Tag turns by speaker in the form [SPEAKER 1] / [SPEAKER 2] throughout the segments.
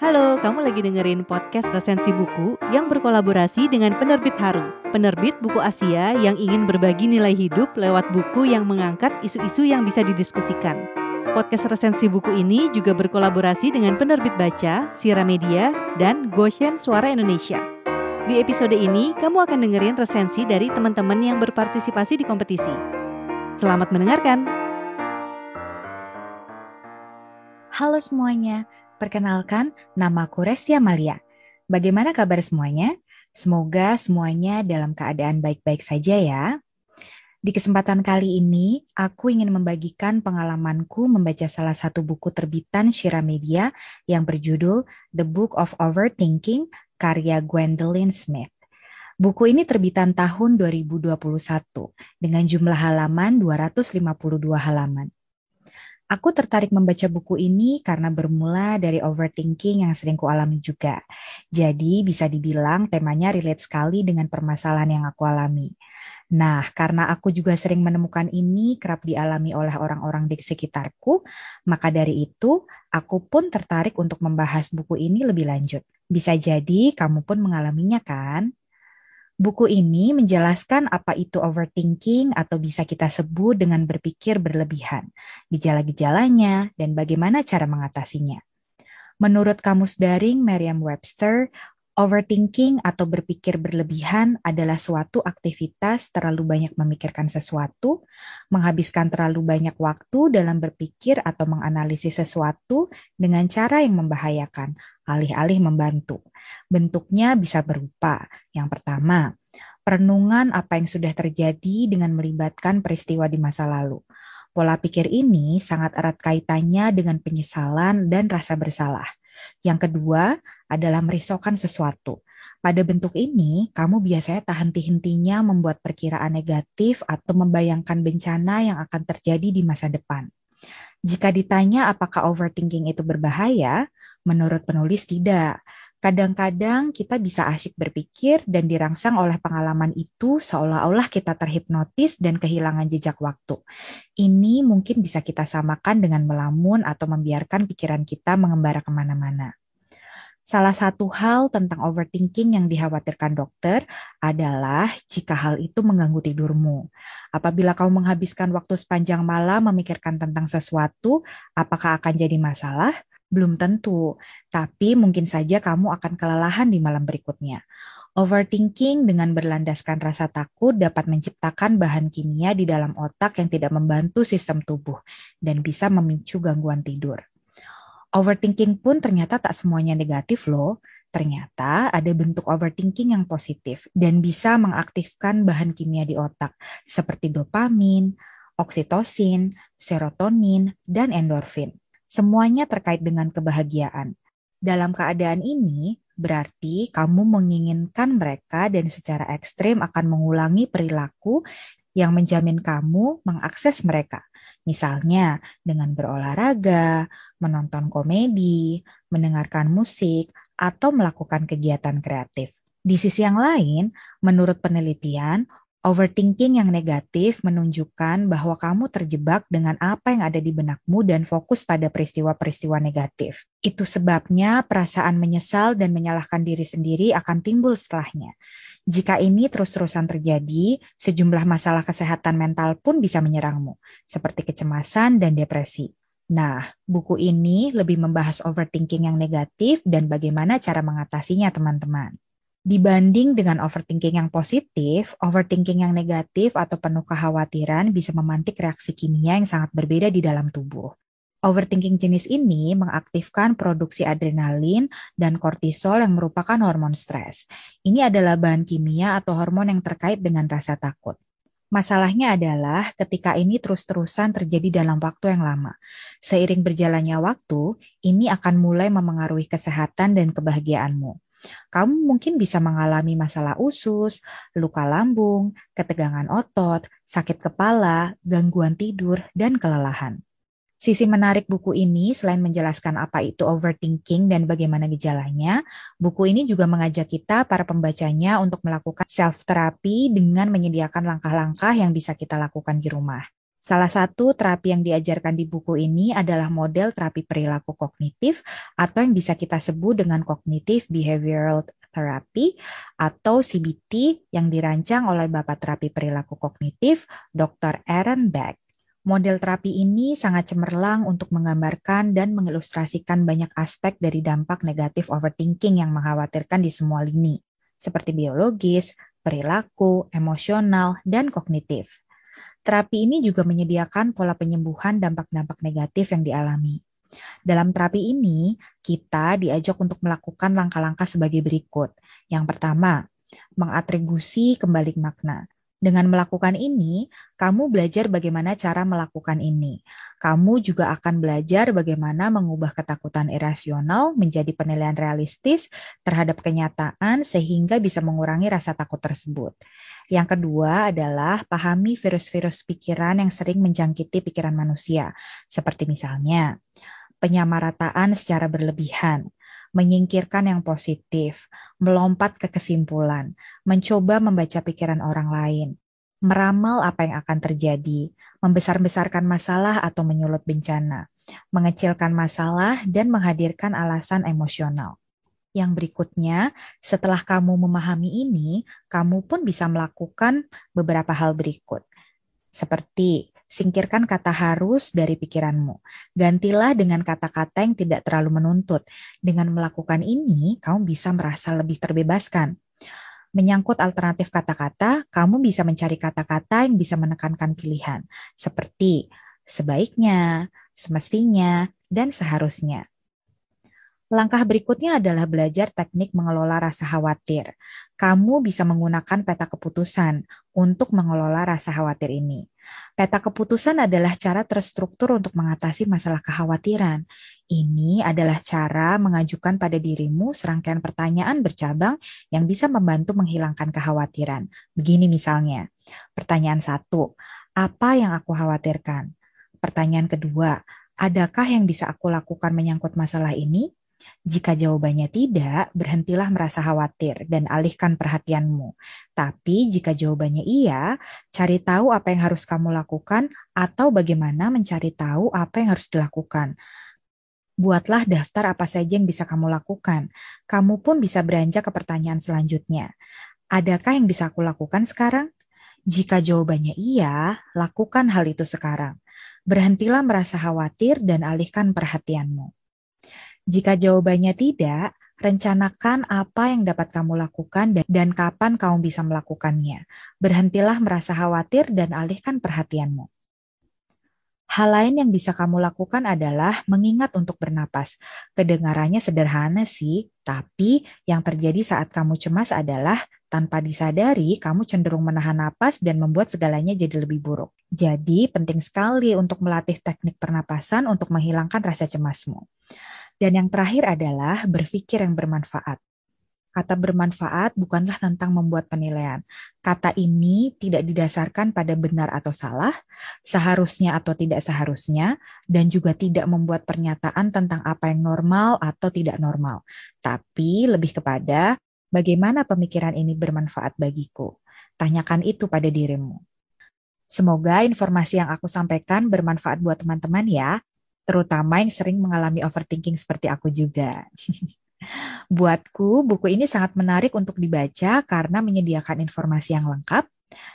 [SPEAKER 1] Halo, kamu lagi dengerin podcast resensi buku yang berkolaborasi dengan penerbit Haru, penerbit buku Asia yang ingin berbagi nilai hidup lewat buku yang mengangkat isu-isu yang bisa didiskusikan. Podcast resensi buku ini juga berkolaborasi dengan penerbit Baca, Sira Media, dan Goshen Suara Indonesia. Di episode ini, kamu akan dengerin resensi dari teman-teman yang berpartisipasi di kompetisi. Selamat mendengarkan!
[SPEAKER 2] Halo semuanya, perkenalkan namaku Resty Amalia. Bagaimana kabar semuanya? Semoga semuanya dalam keadaan baik-baik saja ya. Di kesempatan kali ini, aku ingin membagikan pengalamanku membaca salah satu buku terbitan Sira Media yang berjudul The Book of Overthinking, karya Gwendolyn Smith. Buku ini terbitan tahun 2021 dengan jumlah halaman 252 halaman. Aku tertarik membaca buku ini karena bermula dari overthinking yang sering kualami juga. Jadi bisa dibilang temanya relate sekali dengan permasalahan yang aku alami. Nah, karena aku juga sering menemukan ini kerap dialami oleh orang-orang di sekitarku, maka dari itu aku pun tertarik untuk membahas buku ini lebih lanjut. Bisa jadi kamu pun mengalaminya kan? Buku ini menjelaskan apa itu overthinking atau bisa kita sebut dengan berpikir berlebihan, gejala-gejalanya, dan bagaimana cara mengatasinya. Menurut Kamus Daring Merriam-Webster, overthinking atau berpikir berlebihan adalah suatu aktivitas terlalu banyak memikirkan sesuatu, menghabiskan terlalu banyak waktu dalam berpikir atau menganalisis sesuatu dengan cara yang membahayakan, alih-alih membantu. Bentuknya bisa berupa, yang pertama, perenungan apa yang sudah terjadi dengan melibatkan peristiwa di masa lalu. Pola pikir ini sangat erat kaitannya dengan penyesalan dan rasa bersalah. Yang kedua adalah merisaukan sesuatu. Pada bentuk ini, kamu biasanya tak henti-hentinya membuat perkiraan negatif atau membayangkan bencana yang akan terjadi di masa depan. Jika ditanya apakah overthinking itu berbahaya, menurut penulis tidak. Kadang-kadang kita bisa asyik berpikir dan dirangsang oleh pengalaman itu seolah-olah kita terhipnotis dan kehilangan jejak waktu. Ini mungkin bisa kita samakan dengan melamun atau membiarkan pikiran kita mengembara kemana-mana. Salah satu hal tentang overthinking yang dikhawatirkan dokter adalah jika hal itu mengganggu tidurmu. Apabila kau menghabiskan waktu sepanjang malam memikirkan tentang sesuatu, apakah akan jadi masalah? Belum tentu, tapi mungkin saja kamu akan kelelahan di malam berikutnya. Overthinking dengan berlandaskan rasa takut dapat menciptakan bahan kimia di dalam otak yang tidak membantu sistem tubuh dan bisa memicu gangguan tidur. Overthinking pun ternyata tak semuanya negatif loh. Ternyata ada bentuk overthinking yang positif dan bisa mengaktifkan bahan kimia di otak seperti dopamin, oksitosin, serotonin, dan endorfin. Semuanya terkait dengan kebahagiaan. Dalam keadaan ini, berarti kamu menginginkan mereka dan secara ekstrim akan mengulangi perilaku yang menjamin kamu mengakses mereka. Misalnya dengan berolahraga, menonton komedi, mendengarkan musik, atau melakukan kegiatan kreatif. Di sisi yang lain, menurut penelitian, overthinking yang negatif menunjukkan bahwa kamu terjebak dengan apa yang ada di benakmu dan fokus pada peristiwa-peristiwa negatif. Itu sebabnya perasaan menyesal dan menyalahkan diri sendiri akan timbul setelahnya. Jika ini terus-terusan terjadi, sejumlah masalah kesehatan mental pun bisa menyerangmu, seperti kecemasan dan depresi. Nah, buku ini lebih membahas overthinking yang negatif dan bagaimana cara mengatasinya, teman-teman. Dibanding dengan overthinking yang positif, overthinking yang negatif atau penuh kekhawatiran bisa memantik reaksi kimia yang sangat berbeda di dalam tubuh. Overthinking jenis ini mengaktifkan produksi adrenalin dan kortisol yang merupakan hormon stres. Ini adalah bahan kimia atau hormon yang terkait dengan rasa takut. Masalahnya adalah ketika ini terus-terusan terjadi dalam waktu yang lama. Seiring berjalannya waktu, ini akan mulai memengaruhi kesehatan dan kebahagiaanmu. Kamu mungkin bisa mengalami masalah usus, luka lambung, ketegangan otot, sakit kepala, gangguan tidur, dan kelelahan. Sisi menarik buku ini selain menjelaskan apa itu overthinking dan bagaimana gejalanya, buku ini juga mengajak kita para pembacanya untuk melakukan self-therapy dengan menyediakan langkah-langkah yang bisa kita lakukan di rumah. Salah satu terapi yang diajarkan di buku ini adalah model terapi perilaku kognitif atau yang bisa kita sebut dengan Cognitive Behavioral Therapy atau CBT yang dirancang oleh Bapak Terapi Perilaku Kognitif Dr. Aaron Beck. Model terapi ini sangat cemerlang untuk menggambarkan dan mengilustrasikan banyak aspek dari dampak negatif overthinking yang mengkhawatirkan di semua lini, seperti biologis, perilaku, emosional, dan kognitif. Terapi ini juga menyediakan pola penyembuhan dampak-dampak negatif yang dialami. Dalam terapi ini, kita diajak untuk melakukan langkah-langkah sebagai berikut. Yang pertama, mengatribusi kembali makna. Dengan melakukan ini, kamu belajar bagaimana cara melakukan ini. Kamu juga akan belajar bagaimana mengubah ketakutan irasional menjadi penilaian realistis terhadap kenyataan sehingga bisa mengurangi rasa takut tersebut. Yang kedua adalah pahami virus-virus pikiran yang sering menjangkiti pikiran manusia, seperti misalnya penyamarataan secara berlebihan, menyingkirkan yang positif, melompat ke kesimpulan, mencoba membaca pikiran orang lain, meramal apa yang akan terjadi, membesar-besarkan masalah atau menyulut bencana, mengecilkan masalah, dan menghadirkan alasan emosional. Yang berikutnya, setelah kamu memahami ini, kamu pun bisa melakukan beberapa hal berikut. Seperti singkirkan kata harus dari pikiranmu. Gantilah dengan kata-kata yang tidak terlalu menuntut. Dengan melakukan ini, kamu bisa merasa lebih terbebaskan. Menyangkut alternatif kata-kata, kamu bisa mencari kata-kata yang bisa menekankan pilihan. Seperti sebaiknya, semestinya, dan seharusnya. Langkah berikutnya adalah belajar teknik mengelola rasa khawatir. Kamu bisa menggunakan peta keputusan untuk mengelola rasa khawatir ini. Peta keputusan adalah cara terstruktur untuk mengatasi masalah kekhawatiran. Ini adalah cara mengajukan pada dirimu serangkaian pertanyaan bercabang yang bisa membantu menghilangkan kekhawatiran. Begini misalnya, pertanyaan 1, apa yang aku khawatirkan? Pertanyaan kedua, adakah yang bisa aku lakukan menyangkut masalah ini? Jika jawabannya tidak, berhentilah merasa khawatir dan alihkan perhatianmu. Tapi jika jawabannya iya, cari tahu apa yang harus kamu lakukan atau bagaimana mencari tahu apa yang harus dilakukan. Buatlah daftar apa saja yang bisa kamu lakukan. Kamu pun bisa beranjak ke pertanyaan selanjutnya. Adakah yang bisa aku lakukan sekarang? Jika jawabannya iya, lakukan hal itu sekarang. Berhentilah merasa khawatir dan alihkan perhatianmu. Jika jawabannya tidak, rencanakan apa yang dapat kamu lakukan dan kapan kamu bisa melakukannya. Berhentilah merasa khawatir dan alihkan perhatianmu. Hal lain yang bisa kamu lakukan adalah mengingat untuk bernapas. Kedengarannya sederhana sih, tapi yang terjadi saat kamu cemas adalah tanpa disadari kamu cenderung menahan napas dan membuat segalanya jadi lebih buruk. Jadi penting sekali untuk melatih teknik pernapasan untuk menghilangkan rasa cemasmu. Dan yang terakhir adalah berpikir yang bermanfaat. Kata bermanfaat bukanlah tentang membuat penilaian. Kata ini tidak didasarkan pada benar atau salah, seharusnya atau tidak seharusnya, dan juga tidak membuat pernyataan tentang apa yang normal atau tidak normal. Tapi lebih kepada bagaimana pemikiran ini bermanfaat bagiku. Tanyakan itu pada dirimu. Semoga informasi yang aku sampaikan bermanfaat buat teman-teman ya, terutama yang sering mengalami overthinking seperti aku juga. Buatku, buku ini sangat menarik untuk dibaca karena menyediakan informasi yang lengkap,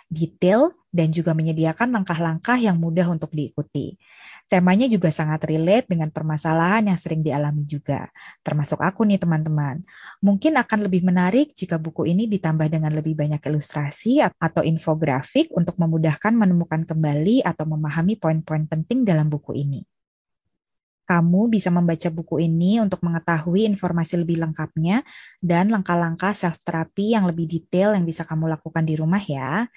[SPEAKER 2] detail, dan juga menyediakan langkah-langkah yang mudah untuk diikuti. Temanya juga sangat relate dengan permasalahan yang sering dialami juga, termasuk aku nih teman-teman. Mungkin akan lebih menarik jika buku ini ditambah dengan lebih banyak ilustrasi atau infografik untuk memudahkan menemukan kembali atau memahami poin-poin penting dalam buku ini. Kamu bisa membaca buku ini untuk mengetahui informasi lebih lengkapnya dan langkah-langkah self-terapi yang lebih detail yang bisa kamu lakukan di rumah ya.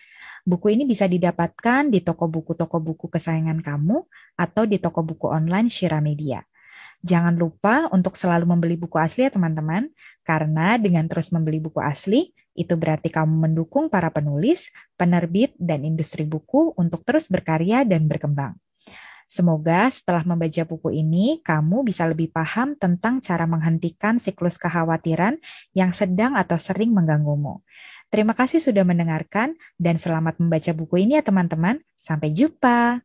[SPEAKER 2] Buku ini bisa didapatkan di toko buku kesayangan kamu atau di toko buku online Shira Media. Jangan lupa untuk selalu membeli buku asli ya teman-teman, karena dengan terus membeli buku asli, itu berarti kamu mendukung para penulis, penerbit, dan industri buku untuk terus berkarya dan berkembang. Semoga setelah membaca buku ini, kamu bisa lebih paham tentang cara menghentikan siklus kekhawatiran yang sedang atau sering mengganggumu. Terima kasih sudah mendengarkan dan selamat membaca buku ini ya teman-teman. Sampai jumpa.